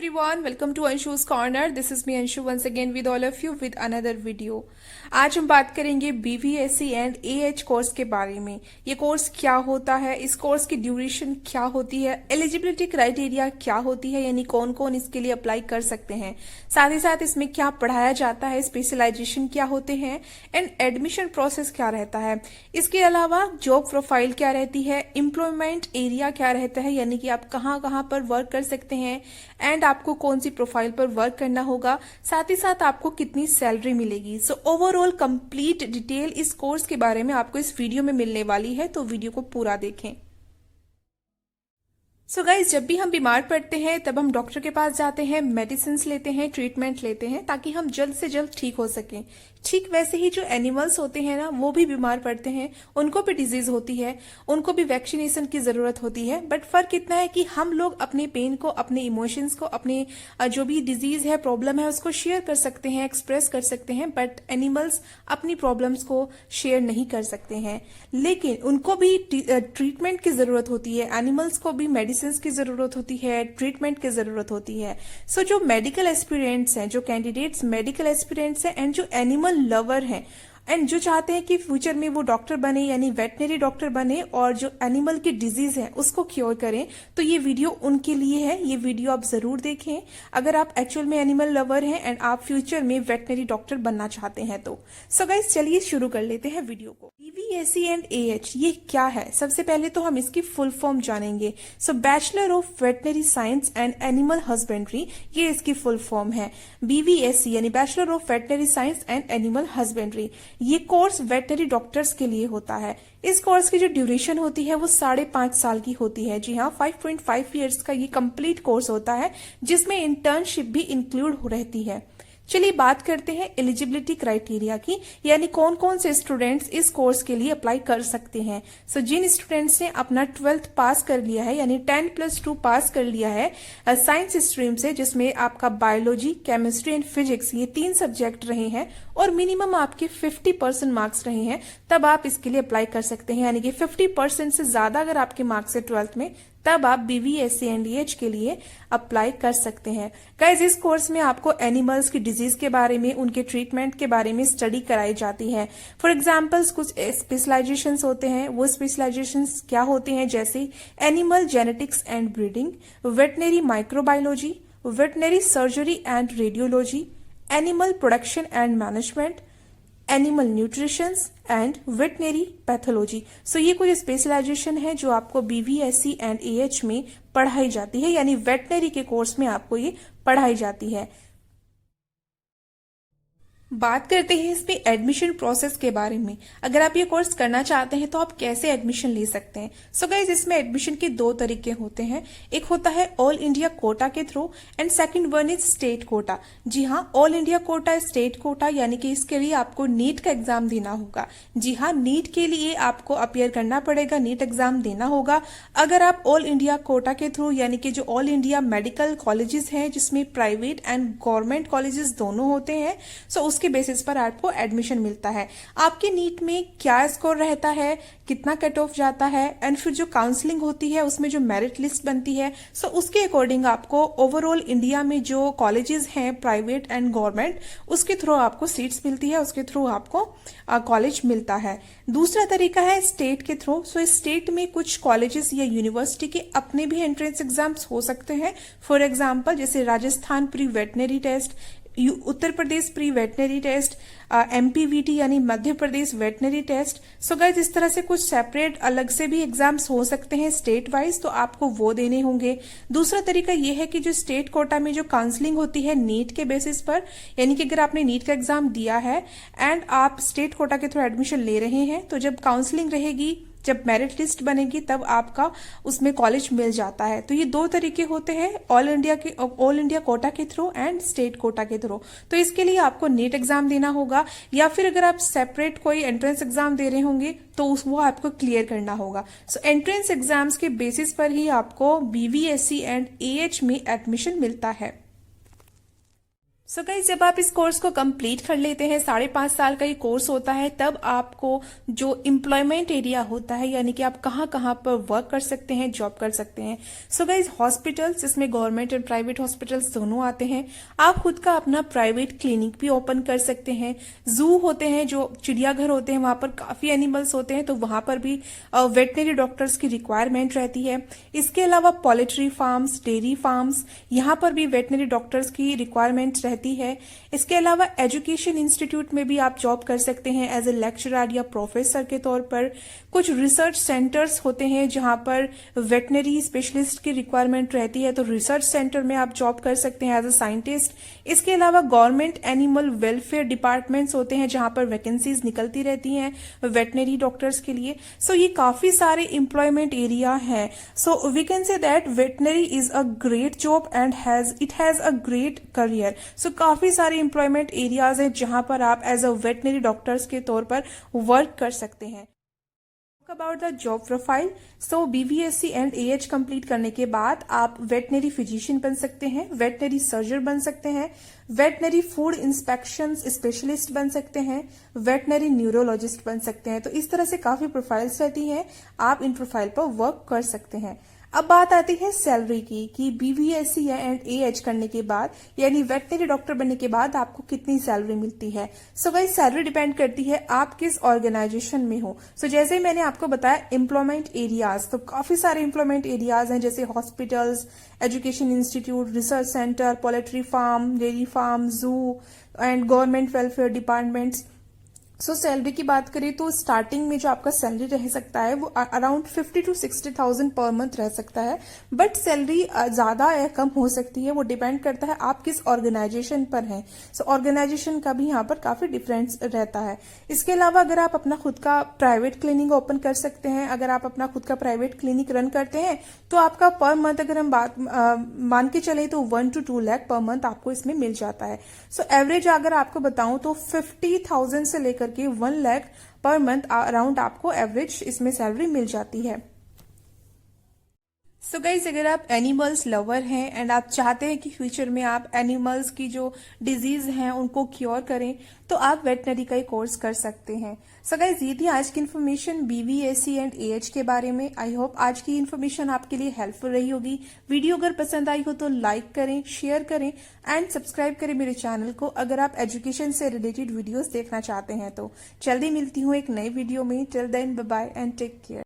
everyone, welcome to Anshu's Corner. This is me Anshu once again with all of you with another video. आज हम बात करेंगे BVSC and AH course के बारे में। ये कोर्स क्या होता है, इस कोर्स की ड्यूरेशन क्या होती है, एलिजिबिलिटी क्राइटेरिया क्या होती है, यानी कौन कौन इसके लिए अप्लाई कर सकते हैं, साथ ही साथ इसमें क्या पढ़ाया जाता है, स्पेशलाइजेशन क्या होते हैं एंड एडमिशन प्रोसेस क्या रहता है। इसके अलावा जॉब प्रोफाइल क्या रहती है, एम्प्लॉयमेंट एरिया क्या रहता है, यानी कि आप कहाँ कहाँ पर वर्क कर सकते हैं एंड आपको कौन सी प्रोफाइल पर वर्क करना होगा, साथ ही साथ आपको कितनी सैलरी मिलेगी। सो ओवरऑल कंप्लीट डिटेल इस कोर्स के बारे में आपको इस वीडियो में मिलने वाली है, तो वीडियो को पूरा देखें। सो गाइज, जब भी हम बीमार पड़ते हैं तब हम डॉक्टर के पास जाते हैं, मेडिसिन लेते हैं, ट्रीटमेंट लेते हैं ताकि हम जल्द से जल्द ठीक हो सकें। ठीक वैसे ही जो एनिमल्स होते हैं ना, वो भी बीमार पड़ते हैं, उनको भी डिजीज होती है, उनको भी वैक्सीनेशन की जरूरत होती है। बट फर्क इतना है कि हम लोग अपने पेन को, अपने इमोशंस को, अपने जो भी डिजीज है, प्रॉब्लम है, उसको शेयर कर सकते हैं, एक्सप्रेस कर सकते हैं। बट एनिमल्स अपनी प्रॉब्लम्स को शेयर नहीं कर सकते हैं, लेकिन उनको भी ट्रीटमेंट की जरूरत होती है, एनिमल्स को भी मेडिसिन की जरूरत होती है, ट्रीटमेंट की जरूरत होती है। सो जो मेडिकल एस्पिरेंट्स हैं, जो कैंडिडेट्स मेडिकल एस्पिरेंट्स हैं एंड जो एनिमल लवर हैं एंड जो चाहते हैं कि फ्यूचर में वो डॉक्टर बने, यानी वेटनरी डॉक्टर बने और जो एनिमल की डिजीज है उसको क्योर करें, तो ये वीडियो उनके लिए है। ये वीडियो आप जरूर देखें अगर आप एक्चुअल में एनिमल लवर हैं एंड आप फ्यूचर में वेटनरी डॉक्टर बनना चाहते हैं तो। सो गाइस, चलिए शुरू कर लेते हैं वीडियो को। BVSC एंड AH ये क्या है, सबसे पहले तो हम इसकी फुल फॉर्म जानेंगे। So bachelor of veterinary science and animal husbandry, ये इसकी फुल फॉर्म है। BVSC यानी bachelor of veterinary science and animal husbandry. ये कोर्स वेटनरी डॉक्टर्स के लिए होता है। इस कोर्स की जो ड्यूरेशन होती है वो 5.5 साल की होती है। जी हाँ, 5.5 ईयर्स का ये कंप्लीट कोर्स होता है, जिसमें इंटर्नशिप भी इंक्लूड रहती है। चलिए बात करते हैं एलिजिबिलिटी क्राइटेरिया की, यानी कौन कौन से स्टूडेंट्स इस कोर्स के लिए अप्लाई कर सकते हैं। सो जिन स्टूडेंट्स ने अपना 12th पास कर लिया है, यानी 10+2 पास कर लिया है साइंस स्ट्रीम से, जिसमें आपका बायोलॉजी, केमिस्ट्री एंड फिजिक्स ये 3 सब्जेक्ट रहे हैं और मिनिमम आपके 50% मार्क्स रहे हैं, तब आप इसके लिए अप्लाई कर सकते हैं। यानी कि 50% से ज्यादा अगर आपके मार्क्स है 12th में, तब आप BVSC एंड AH के लिए अप्लाई कर सकते हैं। गाइज, इस कोर्स में आपको एनिमल्स की डिजीज के बारे में, उनके ट्रीटमेंट के बारे में स्टडी कराई जाती है। फॉर एग्जांपल्स कुछ स्पेशलाइजेशंस होते हैं, वो स्पेशलाइजेशंस क्या होते हैं, जैसे animal genetics and breeding, veterinary microbiology, veterinary surgery and radiology, animal production and management, animal nutrition and veterinary pathology. So ये कुछ स्पेशलाइजेशन है जो आपको BVSC एंड AH में पढ़ाई जाती है, यानी वेटनरी के कोर्स में आपको ये पढ़ाई जाती है। बात करते हैं इसमें एडमिशन प्रोसेस के बारे में। अगर आप ये कोर्स करना चाहते हैं तो आप कैसे एडमिशन ले सकते हैं। सो गाइज, इसमें एडमिशन के 2 तरीके होते हैं। एक होता है ऑल इंडिया कोटा के through and second one is state quota. जी हाँ, all India quota, state quota, यानी कि इसके लिए आपको नीट का एग्जाम देना होगा। जी हाँ, नीट के लिए आपको अपियर करना पड़ेगा, नीट एग्जाम देना होगा। अगर आप ऑल इंडिया कोटा के थ्रू, यानी कि जो ऑल इंडिया मेडिकल कॉलेजेस हैं, जिसमें प्राइवेट एंड गवर्नमेंट कॉलेजेस दोनों होते हैं, सो के बेसिस पर आपको एडमिशन मिलता है। आपके नीट में क्या स्कोर रहता है, कितना कट ऑफ जाता है एंड फिर जो काउंसलिंग होती है उसमें जो मेरिट लिस्ट बनती है, सो उसके अकॉर्डिंग आपको ओवरऑल इंडिया में जो कॉलेजेस हैं प्राइवेट एंड गवर्नमेंट, उसके थ्रू आपको सीट्स मिलती है, उसके थ्रू आपको कॉलेज मिलता है। दूसरा तरीका है स्टेट के थ्रू। सो स्टेट में कुछ कॉलेजेस या यूनिवर्सिटी के अपने भी एंट्रेंस एग्जाम्स हो सकते हैं। फॉर एग्जाम्पल जैसे Rajasthan pre veterinary test, Uttar Pradesh pre veterinary test, MPVT यानी Madhya Pradesh veterinary test. So guys, इस तरह से कुछ सेपरेट अलग से भी एग्जाम्स हो सकते हैं स्टेट वाइज, तो आपको वो देने होंगे। दूसरा तरीका ये है कि जो स्टेट कोटा में जो काउंसलिंग होती है नीट के बेसिस पर, यानी कि अगर आपने नीट का एग्जाम दिया है एंड आप स्टेट कोटा के थ्रू एडमिशन ले रहे हैं, तो जब काउंसलिंग रहेगी, जब मेरिट लिस्ट बनेगी, तब आपका उसमें कॉलेज मिल जाता है। तो ये 2 तरीके होते हैं, ऑल इंडिया कोटा के थ्रू एंड स्टेट कोटा के थ्रू। तो इसके लिए आपको नीट एग्जाम देना होगा, या फिर अगर आप सेपरेट कोई एंट्रेंस एग्जाम दे रहे होंगे तो वो आपको क्लियर करना होगा। सो एंट्रेंस एग्जाम्स के बेसिस पर ही आपको BVSC एंड AH में एडमिशन मिलता है। सो गाइस, जब आप इस कोर्स को कंप्लीट कर लेते हैं, 5.5 साल का ये कोर्स होता है, तब आपको जो एम्प्लॉयमेंट एरिया होता है, यानी कि आप कहाँ कहाँ पर वर्क कर सकते हैं, जॉब कर सकते हैं। सो गाइस, हॉस्पिटल्स, जिसमें गवर्नमेंट और प्राइवेट हॉस्पिटल्स दोनों आते हैं। आप खुद का अपना प्राइवेट क्लिनिक भी ओपन कर सकते हैं। जू होते हैं, जो चिड़ियाघर होते हैं, वहां पर काफी एनिमल्स होते हैं, तो वहां पर भी वेटनरी डॉक्टर्स की रिक्वायरमेंट रहती है। इसके अलावा पोल्ट्री फार्म्स, डेयरी फार्म्स, यहाँ पर भी वेटनरी डॉक्टर्स की रिक्वायरमेंट रहती है। इसके अलावा एजुकेशन इंस्टीट्यूट में भी आप जॉब कर सकते हैं एज ए लेक्चरर या प्रोफेसर के तौर पर। कुछ रिसर्च सेंटर्स होते हैं जहां पर वेटनरी स्पेशलिस्ट की रिक्वायरमेंट रहती है, तो रिसर्च सेंटर में आप जॉब कर सकते हैं एज ए साइंटिस्ट। इसके अलावा गवर्नमेंट एनिमल वेलफेयर डिपार्टमेंट्स होते हैं जहां पर वैकेंसीज निकलती रहती हैं वेटनरी डॉक्टर्स के लिए। सो ये काफी सारे एम्प्लॉयमेंट एरिया है। So we can say that veterinary is a great job and it has a great career. So काफी सारे एम्प्लॉयमेंट एरियाज हैं जहां पर आप एज अ वेटनरी डॉक्टर्स के तौर पर वर्क कर सकते हैं। About the job profile, so BVSc and AH complete करने के बाद आप वेटनरी फिजिशियन बन सकते हैं, वेटनरी सर्जन बन सकते हैं, वेटनरी फूड इंस्पेक्शन स्पेशलिस्ट बन सकते हैं, वेटनरी न्यूरोलॉजिस्ट बन सकते हैं। तो इस तरह से काफी प्रोफाइल्स रहती हैं, आप इन प्रोफाइल पर वर्क कर सकते हैं। अब बात आती है सैलरी की कि बीवीएससी एंड एएच करने के बाद, यानी वेटनरी डॉक्टर बनने के बाद आपको कितनी सैलरी मिलती है। सो गाइस, सैलरी डिपेंड करती है आप किस ऑर्गेनाइजेशन में हो। सो जैसे मैंने आपको बताया एम्प्लॉयमेंट एरियाज, तो काफी सारे एम्प्लॉयमेंट एरियाज हैं, जैसे hospitals, education institute, research centre, poultry farm, dairy farm, zoo and government welfare departments. So salary की बात करें तो स्टार्टिंग में जो आपका सैलरी रह सकता है वो अराउंड 50 to 60,000 पर मंथ रह सकता है, बट सैलरी ज्यादा या कम हो सकती है, वो डिपेंड करता है आप किस ऑर्गेनाइजेशन पर हैं। सो ऑर्गेनाइजेशन का भी यहाँ पर काफी डिफरेंस रहता है। इसके अलावा अगर आप अपना खुद का प्राइवेट क्लिनिक ओपन कर सकते हैं, अगर आप अपना खुद का प्राइवेट क्लिनिक रन करते हैं, तो आपका पर मंथ अगर हम बात मान के चले तो 1 to 2 लाख पर मंथ आपको इसमें मिल जाता है। सो एवरेज अगर आपको बताऊं तो 50,000 से लेकर के 1 लाख पर मंथ अराउंड आपको एवरेज इसमें सैलरी मिल जाती है। सो गाइज, अगर आप एनिमल्स लवर हैं एंड आप चाहते हैं कि फ्यूचर में आप एनिमल्स की जो डिजीज हैं उनको क्योर करें, तो आप वेटनरी का ही कोर्स कर सकते हैं। सो गाइज, ये थी आज की इन्फॉर्मेशन बीवीएससी एंड एएच के बारे में। आई होप आज की इन्फॉर्मेशन आपके लिए हेल्पफुल रही होगी। वीडियो अगर पसंद आई हो तो लाइक करें, शेयर करें एंड सब्सक्राइब करें मेरे चैनल को, अगर आप एजुकेशन से रिलेटेड वीडियोस देखना चाहते हैं तो। जल्दी मिलती हूँ एक नई वीडियो में। Till then, bye bye and take care.